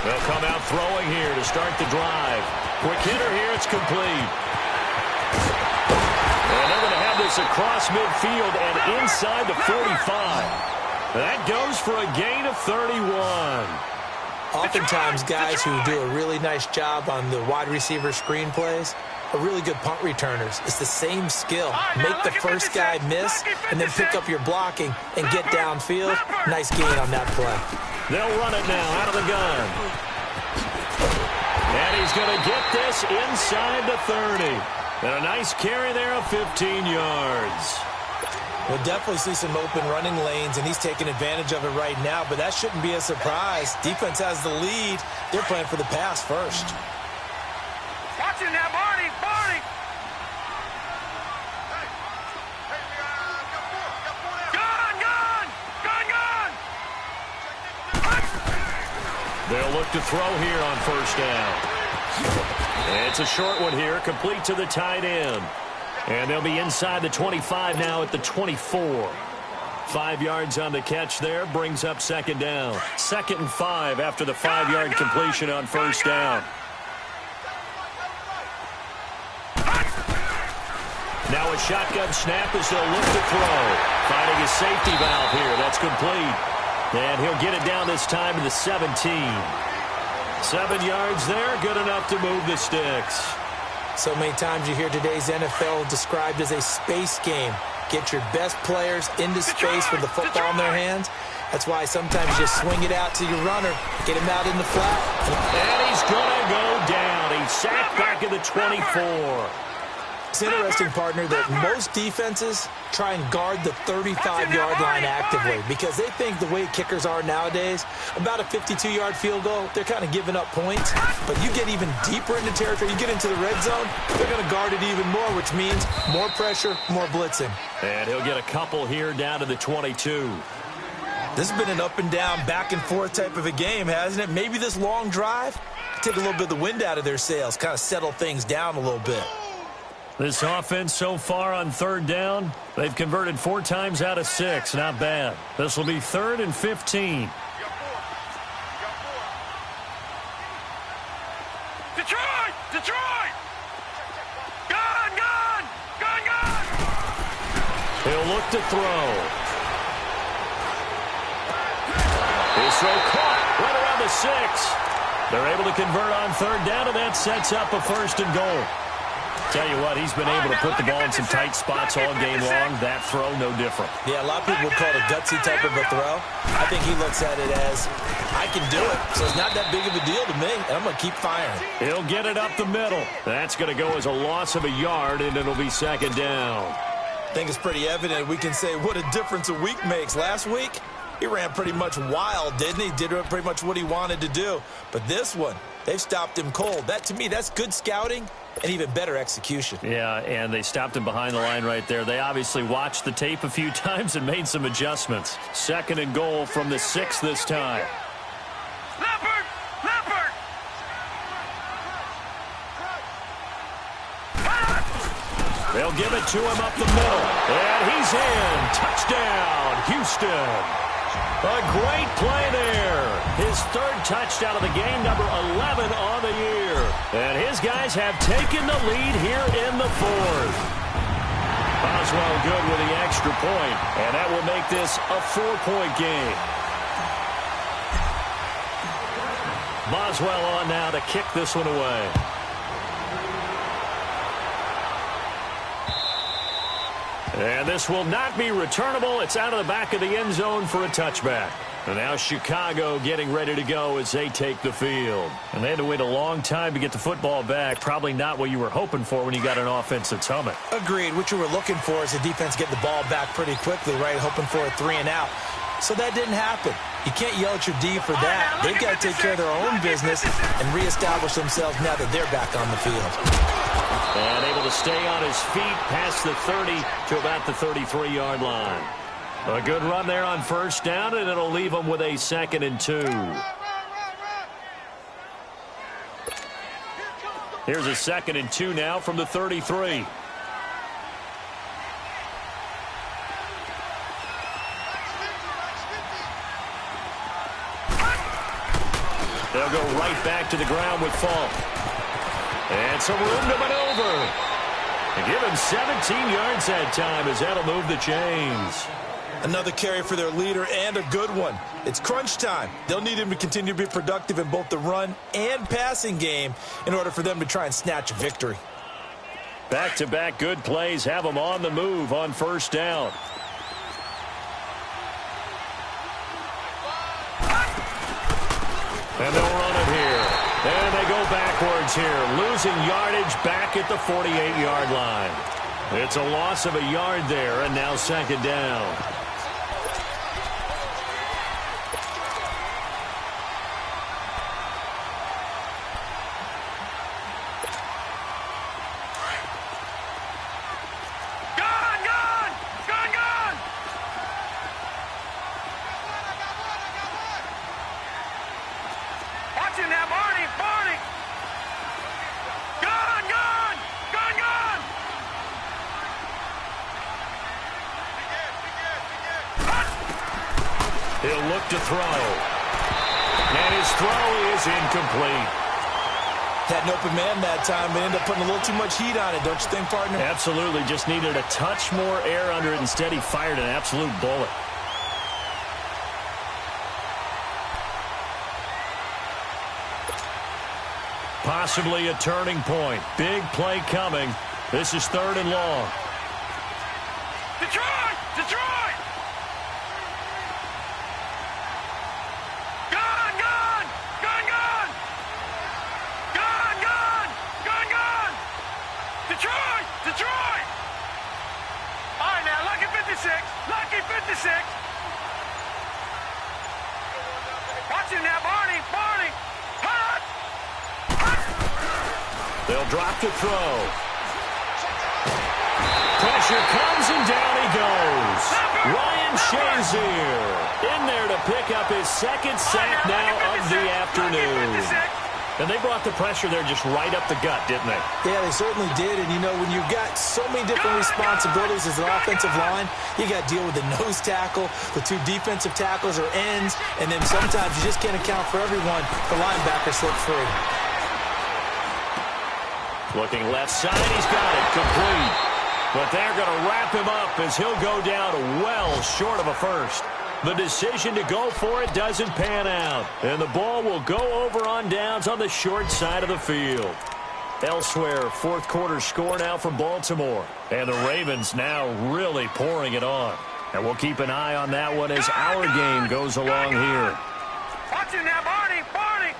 They'll come out throwing here to start the drive. Quick hitter here, it's complete. And they're going to have this across midfield and inside the 45. That goes for a gain of 31. Oftentimes, guys who do a really nice job on the wide receiver screen plays are really good punt returners. It's the same skill. Make the first guy miss and then pick up your blocking and get downfield. Nice gain on that play. They'll run it now out of the gun. And he's going to get this inside the 30. And a nice carry there of 15 yards. We'll definitely see some open running lanes, and he's taking advantage of it right now, but that shouldn't be a surprise. Defense has the lead. They're playing for the pass first. Watch it now, Barney! Barney! Gun, gun! Gun, gun! They'll look to throw here on first down. It's a short one here, complete to the tight end. And they'll be inside the 25 now at the 24. 5 yards on the catch there, brings up second down. 2nd and 5 after the 5-yard completion on first down. Now a shotgun snap as they'll look to throw. Finding his safety valve here, that's complete. And he'll get it down this time to the 17. 7 yards there, good enough to move the sticks. So many times you hear today's NFL described as a space game. Get your best players into space with the football in their hands. That's why sometimes you just swing it out to your runner, get him out in the flat. And he's going to go down. He's sacked back at the 24. It's interesting, partner, that most defenses try and guard the 35-yard line actively because they think the way kickers are nowadays, about a 52-yard field goal, they're kind of giving up points. But you get even deeper into territory, you get into the red zone, they're going to guard it even more, which means more pressure, more blitzing. And he'll get a couple here down to the 22. This has been an up and down, back and forth type of a game, hasn't it? Maybe this long drive take a little bit of the wind out of their sails, kind of settle things down a little bit. This offense so far on third down, they've converted 4 times out of 6. Not bad. This will be 3rd and 15. back to throw. His throw caught right around the 6. They're able to convert on third down, and that sets up a 1st and goal. Tell you what, he's been able to put the ball in some tight spots all game long. That throw, no different. Yeah, a lot of people would call it a gutsy type of a throw. I think he looks at it as, I can do it, so it's not that big of a deal to me, and I'm going to keep firing. He'll get it up the middle. That's going to go as a loss of a yard, and it'll be 2nd down. I think it's pretty evident we can say what a difference a week makes. Last week, he ran pretty much wild, didn't he? Did pretty much what he wanted to do. But this one, they've stopped him cold. That, to me, that's good scouting and even better execution. Yeah, and they stopped him behind the line right there. They obviously watched the tape a few times and made some adjustments. 2nd and goal from the 6 this time. Leopard! Leopard! They'll give it to him up the middle. And he's in. Touchdown, Houston. A great play there. His 3rd touchdown of the game, number 11 on the year. And his guys have taken the lead here in the 4th. Boswell good with the extra point, and that will make this a 4-point game. Boswell on now to kick this one away. And this will not be returnable. It's out of the back of the end zone for a touchback. And now Chicago getting ready to go as they take the field. And they had to wait a long time to get the football back. Probably not what you were hoping for when you got an offense that's humming. Agreed. What you were looking for is the defense getting the ball back pretty quickly, right? Hoping for a 3 and out. So that didn't happen. You can't yell at your D for that. They've got to take care of their own business and reestablish themselves now that they're back on the field. And able to stay on his feet past the 30 to about the 33-yard line. A good run there on 1st down, and it'll leave them with a 2nd and 2. Here's a 2nd and 2 now from the 33. They'll go right back to the ground with Falk. And some room to maneuver. And give him 17 yards that time as that'll move the chains. Another carry for their leader and a good one. It's crunch time. They'll need him to continue to be productive in both the run and passing game in order for them to try and snatch a victory. Back-to-back good plays have them on the move on 1st down. And they'll run it here. And they go backwards here, losing yardage back at the 48-yard line. It's a loss of a yard there, and now 2nd down. He'll look to throw. And his throw is incomplete. Had an open man that time, but ended up putting a little too much heat on it, don't you think, partner? Absolutely. Just needed a touch more air under it. Instead, he fired an absolute bullet. Possibly a turning point. Big play coming. This is 3rd and long. Detroit! Detroit! Gun! Gun! Gun! Gun! Gun! Gun! Gun! Gun! Detroit! Detroit! All right, now, lucky 56. Lucky 56. Watch him now, Barney. Barney. Hut! They'll drop to throw. Pressure comes and down he goes. Ryan Shazier in there to pick up his 2nd sack now of the afternoon. And they brought the pressure there just right up the gut, didn't they? Yeah, they certainly did. And, you know, when you've got so many different responsibilities as an offensive line, you got to deal with the nose tackle, the 2 defensive tackles or ends, and then sometimes you just can't account for everyone. The linebacker slipped free. Looking left side, he's got it. Complete. But they're going to wrap him up as he'll go down well short of a first. The decision to go for it doesn't pan out. And the ball will go over on downs on the short side of the field. Elsewhere, fourth quarter score now for Baltimore. And the Ravens now really pouring it on. And we'll keep an eye on that one as our game goes along here. Watch it now, Barney. Barney.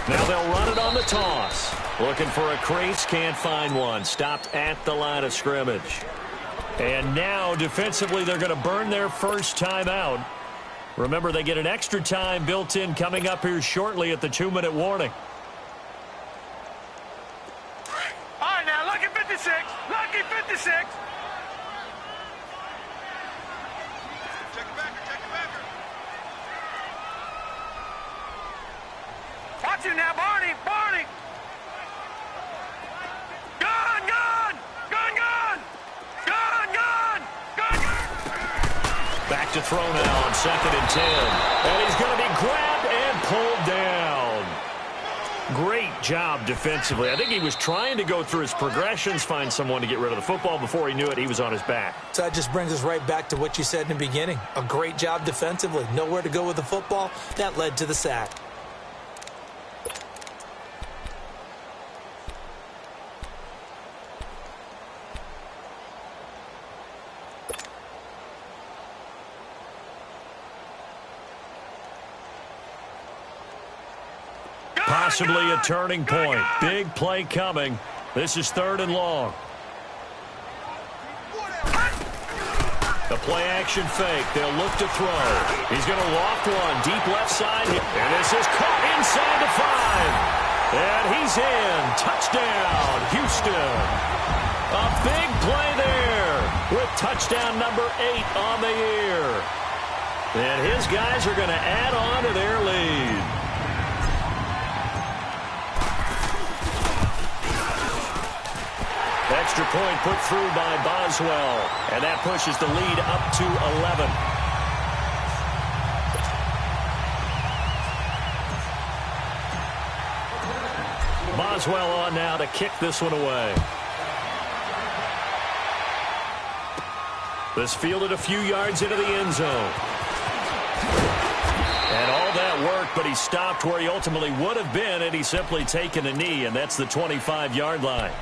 Now they'll run it on the toss. Looking for a crease, can't find one. Stopped at the line of scrimmage. And now, defensively, they're going to burn their first time out. Remember, they get an extra time built in coming up here shortly at the 2-minute warning. All right, now, lucky 56. Lucky 56. Check it backer. Watch it now, Barney. Barney. Back to throw now on 2nd and 10. And he's going to be grabbed and pulled down. Great job defensively. I think he was trying to go through his progressions, find someone to get rid of the football. Before he knew it, he was on his back. So that just brings us right back to what you said in the beginning. A great job defensively. Nowhere to go with the football. That led to the sack. Possibly a turning point. Big play coming. This is 3rd and long. The play-action fake. They'll look to throw. He's going to loft one. Deep left side. And this is caught inside the 5. And he's in. Touchdown, Houston. A big play there with touchdown number 8 on the year. And his guys are going to add on to their lead. Extra point put through by Boswell. And that pushes the lead up to 11. Boswell on now to kick this one away. This fielded a few yards into the end zone. And all that work, but he stopped where he ultimately would have been had he simply taken a knee, and that's the 25-yard line.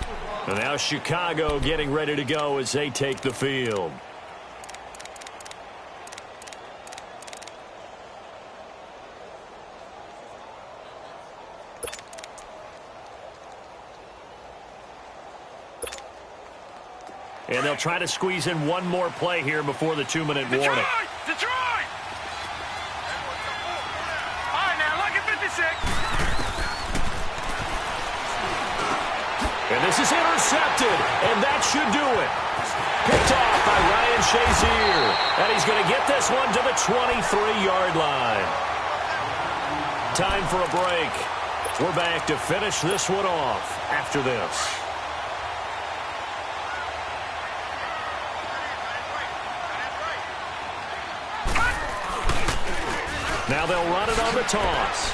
And now Chicago getting ready to go as they take the field. And they'll try to squeeze in one more play here before the 2-minute warning. Detroit! All right, now, look at 56. And this is intercepted, and that should do it. Picked off by Ryan Shazier, and he's going to get this one to the 23-yard line. Time for a break. We're back to finish this one off after this. Now they'll run it on the toss.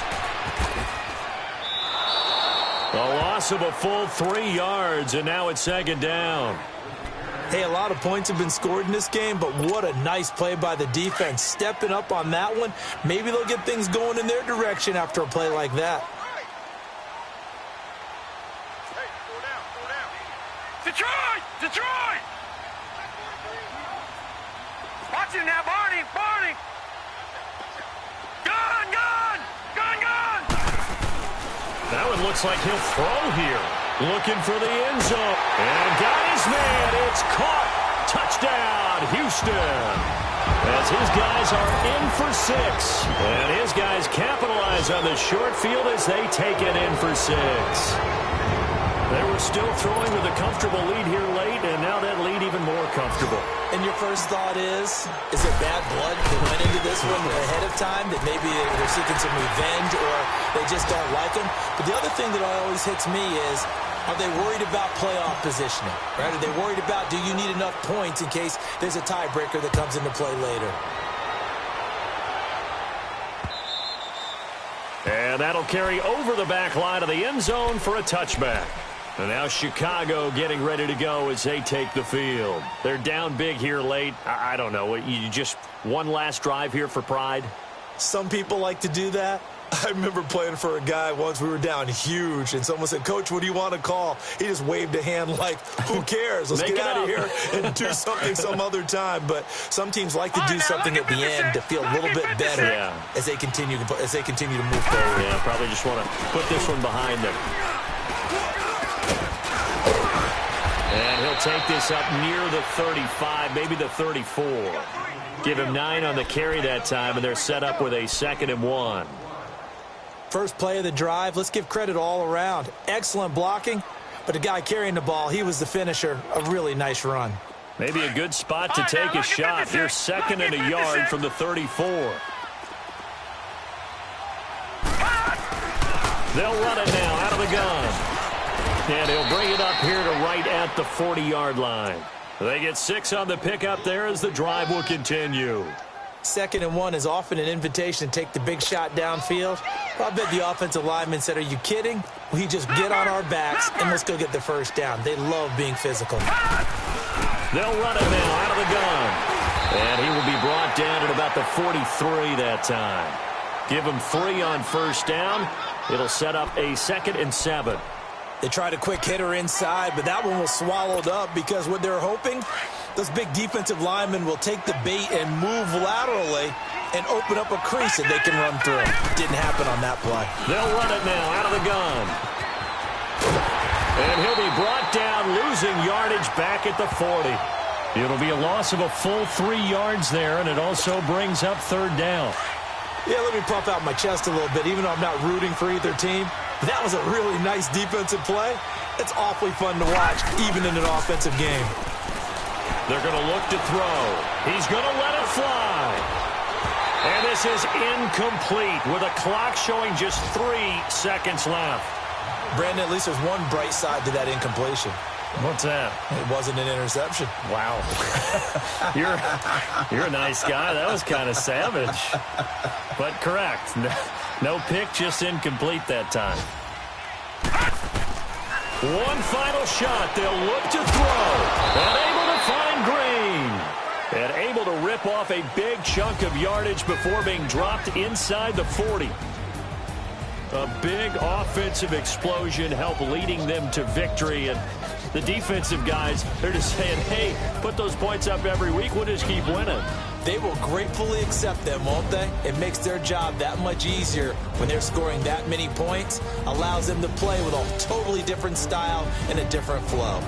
A loss of a full 3 yards, and now it's 2nd down. Hey, a lot of points have been scored in this game, but what a nice play by the defense. Stepping up on that one. Maybe they'll get things going in their direction after a play like that. Detroit! Detroit! Watch it now, Barney! Barney! Gun! Gun! Gun! Gun! That one looks like he'll throw here. Looking for the end zone. And got his man. It's caught. Touchdown, Houston. As his guys are in for 6. And his guys capitalize on the short field as they take it in for 6. They were still throwing with a comfortable lead here late, and now that lead even more comfortable. And your first thought is there bad blood that went into this one ahead of time, that maybe they're seeking some revenge or they just don't like him? But the other thing that always hits me is, are they worried about playoff positioning? Right? Are they worried about, do you need enough points in case there's a tiebreaker that comes into play later? And that'll carry over the back line of the end zone for a touchback. And now Chicago getting ready to go as they take the field. They're down big here late. I don't know. You just one last drive here for pride? Some people like to do that. I remember playing for a guy once. We were down huge, and someone said, "Coach, what do you want to call?" He just waved a hand like, "Who cares? Let's get out of here and do something some other time." But some teams like to do something at the end to feel a little bit better as they continue to move forward. Yeah, probably just want to put this one behind them. And he'll take this up near the 35, maybe the 34. Give him 9 on the carry that time, and they're set up with a 2nd and 1. First play of the drive, let's give credit all around. Excellent blocking, but the guy carrying the ball, he was the finisher. A really nice run. Maybe a good spot to take a shot. Here's 2nd and a yard from the 34. They'll run it now out of the gun. And he'll bring it up here to right at the 40-yard line. They get 6 on the pickup there as the drive will continue. 2nd and 1 is often an invitation to take the big shot downfield. I bet the offensive lineman said, "Are you kidding? We just get on our backs and let's go get the first down." They love being physical. They'll run it now out of the gun. And he will be brought down at about the 43 that time. Give him 3 on first down. It'll set up a 2nd and 7. They tried a quick hitter inside, but that one was swallowed up because what they're hoping, those big defensive linemen will take the bait and move laterally and open up a crease that they can run through. Didn't happen on that play. They'll run it now out of the gun. And he'll be brought down, losing yardage back at the 40. It'll be a loss of a full 3 yards there, and it also brings up 3rd down. Yeah, let me puff out my chest a little bit, even though I'm not rooting for either team. That was a really nice defensive play. It's awfully fun to watch, even in an offensive game. They're going to look to throw. He's going to let it fly. And this is incomplete with a clock showing just 3 seconds left. Brandon, at least there's one bright side to that incompletion. What's that? It wasn't an interception. Wow. You're a nice guy. That was kind of savage. But correct. No pick, just incomplete that time. One final shot. They'll look to throw. And able to find Green. And able to rip off a big chunk of yardage before being dropped inside the 40. A big offensive explosion helped leading them to victory. And the defensive guys, they're just saying, hey, put those points up every week. We'll just keep winning. They will gratefully accept them, won't they? It makes their job that much easier when they're scoring that many points. Allows them to play with a totally different style and a different flow.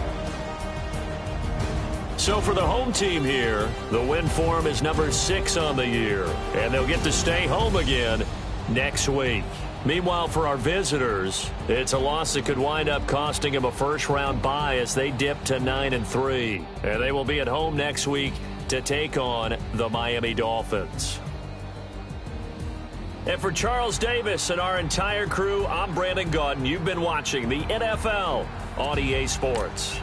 So for the home team here, the win form is number 6 on the year. And they'll get to stay home again next week. Meanwhile, for our visitors, it's a loss that could wind up costing them a first-round bye as they dip to 9-3. And they will be at home next week to take on the Miami Dolphins. And for Charles Davis and our entire crew, I'm Brandon Gaudin. You've been watching the NFL on EA Sports.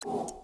You